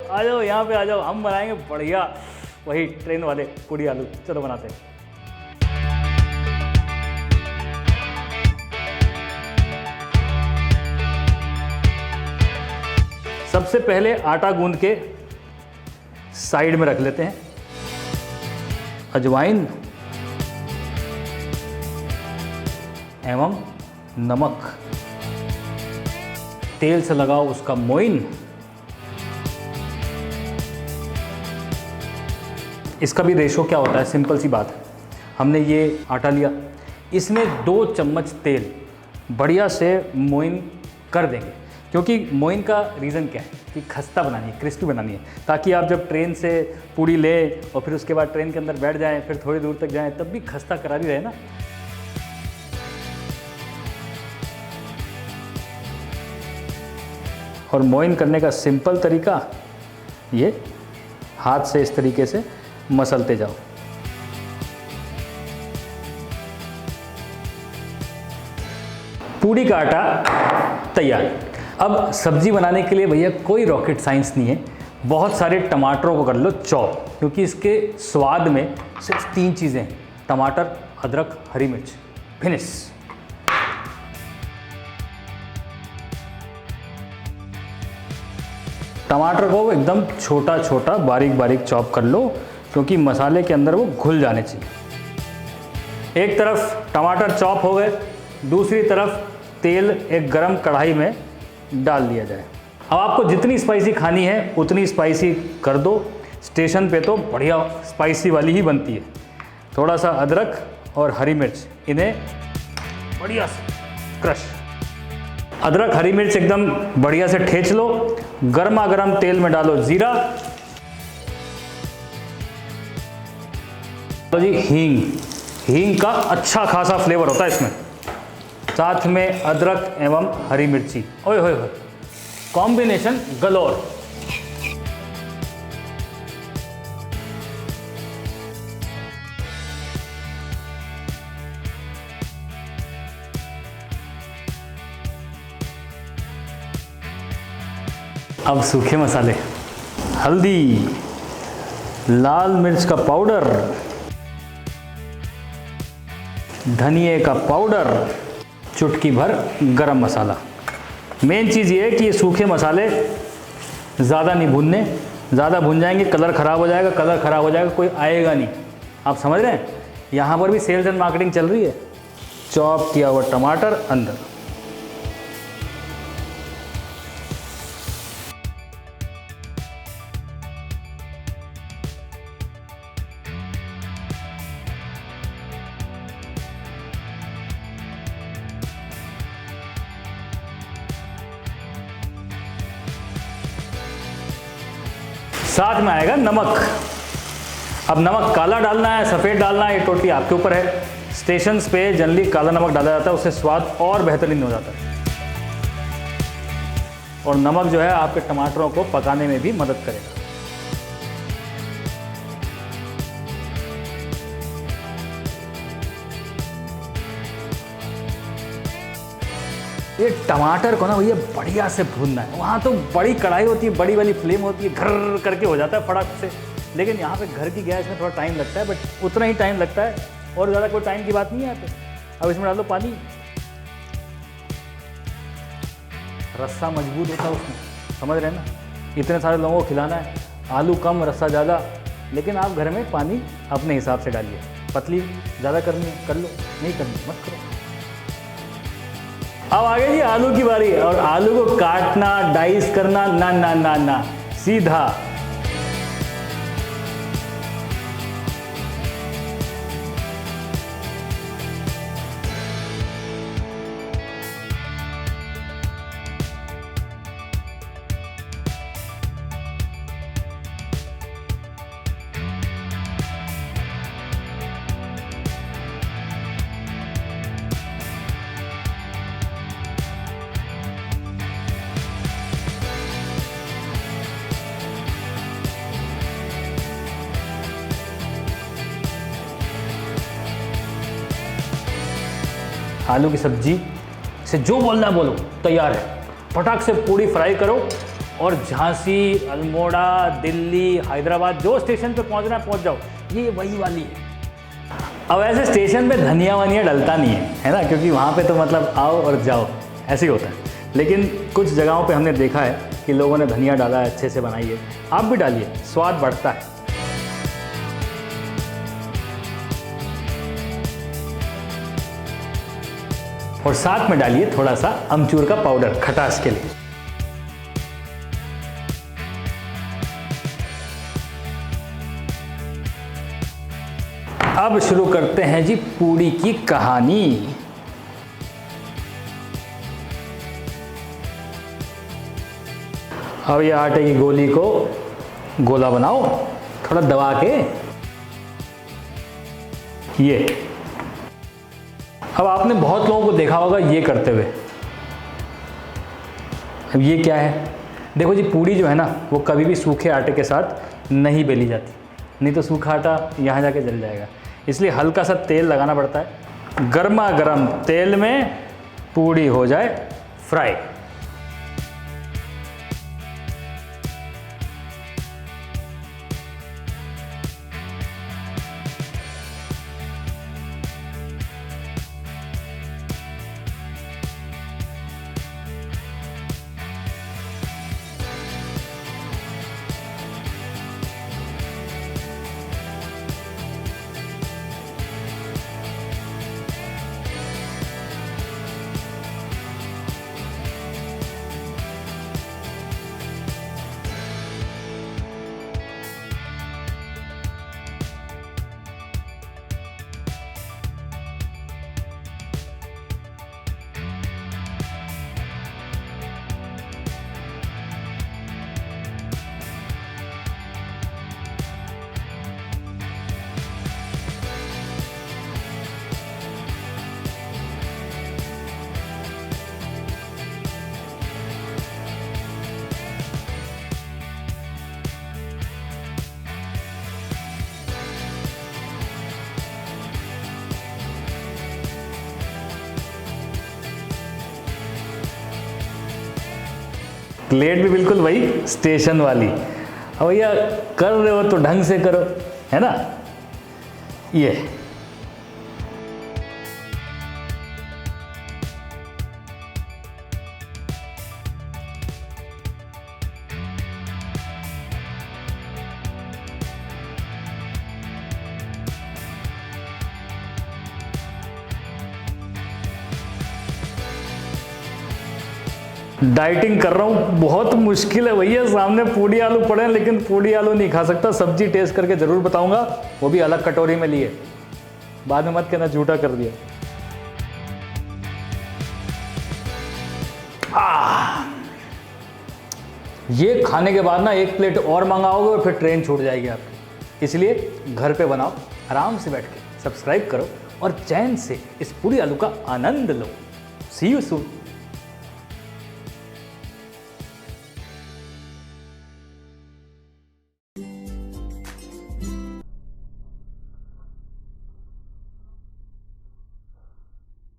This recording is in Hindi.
आ जाओ यहाँ पे आ जाओ, हम बनाएंगे बढ़िया वही ट्रेन वाले पूड़ी आलू। चलो बनाते हैं। सबसे पहले आटा गूंद के साइड में रख लेते हैं। अजवाइन एवं नमक, तेल से लगाओ उसका मोइन। इसका भी रेशो क्या होता है, सिंपल सी बात है। हमने ये आटा लिया, इसमें 2 चम्मच तेल बढ़िया से मोइन कर देंगे, क्योंकि मोइन का रीज़न क्या है कि खस्ता बनानी है, क्रिस्पी बनानी है, ताकि आप जब ट्रेन से पूड़ी लें और फिर उसके बाद ट्रेन के अंदर बैठ जाएं, फिर थोड़ी दूर तक जाएं, तब भी खस्ता करारी रहे ना। और मोइन करने का सिंपल तरीका, ये हाथ से इस तरीके से मसलते जाओ। पूड़ी का आटा तैयार। अब सब्जी बनाने के लिए भैया कोई रॉकेट साइंस नहीं है, बहुत सारे टमाटरों को कर लो चॉप, क्योंकि इसके स्वाद में सिर्फ 3 चीज़ें हैं, टमाटर, अदरक, हरी मिर्च, फिनिश। टमाटर को एकदम छोटा छोटा बारीक बारीक चॉप कर लो, क्योंकि मसाले के अंदर वो घुल जाने चाहिए। एक तरफ टमाटर चॉप हो गए, दूसरी तरफ तेल एक गरम कढ़ाई में डाल दिया जाए। अब आपको जितनी स्पाइसी खानी है उतनी स्पाइसी कर दो। स्टेशन पे तो बढ़िया स्पाइसी वाली ही बनती है। थोड़ा सा अदरक और हरी मिर्च, इन्हें बढ़िया से क्रश। अदरक हरी मिर्च एकदम बढ़िया से ठेच लो। गर्मा गर्म तेल में डालो जीरा, तो जी हींग का अच्छा खासा फ्लेवर होता है इसमें, साथ में अदरक एवं हरी मिर्ची। ओए होए होए, कॉम्बिनेशन गलोर। अब सूखे मसाले, हल्दी, लाल मिर्च का पाउडर, धनिए का पाउडर, चुटकी भर गरम मसाला। मेन चीज़ ये है कि ये सूखे मसाले ज़्यादा नहीं भूनने, ज़्यादा भून जाएंगे कलर ख़राब हो जाएगा, कलर ख़राब हो जाएगा, कोई आएगा नहीं। आप समझ रहे हैं, यहाँ पर भी सेल्स एंड मार्केटिंग चल रही है। चॉप किया हुआ टमाटर अंदर, साथ में आएगा नमक। अब नमक काला डालना है, सफ़ेद डालना है, ये टोटली आपके ऊपर है। स्टेशंस पे जनरली काला नमक डाला जाता है, उससे स्वाद और बेहतरीन हो जाता है। और नमक जो है आपके टमाटरों को पकाने में भी मदद करेगा। ये टमाटर को ना भैया बढ़िया से भूनना है। वहाँ तो बड़ी कढ़ाई होती है, बड़ी वाली फ्लेम होती है, घर करके हो जाता है फटाक से। लेकिन यहाँ पे घर की गैस में थोड़ा टाइम लगता है, बट उतना ही टाइम लगता है, और ज़्यादा कोई टाइम की बात नहीं है यहाँ पे। अब इसमें डाल दो पानी। रस्सा मजबूत होता है उसमें, समझ रहे हैं ना। इतने सारे लोगों को खिलाना है, आलू कम रस्सा ज़्यादा, लेकिन आप घर में पानी अपने हिसाब से डालिए। पतली ज़्यादा करनी है कर लो, नहीं करनी मत करो। अब आ गई जी आलू की बारी, और आलू को काटना, डाइस करना ना ना ना ना, सीधा आलू की सब्जी से जो बोलना है बोलो, तैयार है। फटाक से पूड़ी फ्राई करो और झांसी, अल्मोड़ा, दिल्ली, हैदराबाद, जो स्टेशन पे पहुंचना है पहुंच जाओ, ये वही वाली है। अब ऐसे स्टेशन पे धनिया वनिया डलता नहीं है ना, क्योंकि वहाँ पे तो मतलब आओ और जाओ ऐसे ही होता है। लेकिन कुछ जगहों पे हमने देखा है कि लोगों ने धनिया डाला है, अच्छे से बनाई है। आप भी डालिए, स्वाद बढ़ता है। और साथ में डालिए थोड़ा सा अमचूर का पाउडर खटास के लिए। अब शुरू करते हैं जी पूड़ी की कहानी। अब ये आटे की गोली को गोला बनाओ थोड़ा दबा के। ये अब आपने बहुत लोगों को देखा होगा ये करते हुए। अब ये क्या है? देखो जी, पूड़ी जो है ना वो कभी भी सूखे आटे के साथ नहीं बेली जाती, नहीं तो सूखा आटा यहाँ जाके जल जाएगा। इसलिए हल्का सा तेल लगाना पड़ता है। गर्मा गर्म तेल में पूड़ी हो जाए फ्राई। प्लेट भी बिल्कुल वही स्टेशन वाली। अब भैया कर रहे हो तो ढंग से करो, है ना। ये डाइटिंग कर रहा हूँ, बहुत मुश्किल है भैया। सामने पूड़ी आलू पड़े हैं लेकिन पूड़ी आलू नहीं खा सकता। सब्जी टेस्ट करके ज़रूर बताऊंगा, वो भी अलग कटोरी में लिए। बाद में मत कहना झूठा कर दिया। ये खाने के बाद ना एक प्लेट और मंगाओगे और फिर ट्रेन छूट जाएगी आपकी। इसलिए घर पे बनाओ, आराम से बैठ के सब्सक्राइब करो और चैन से इस पूड़ी आलू का आनंद लो। सी यू सून।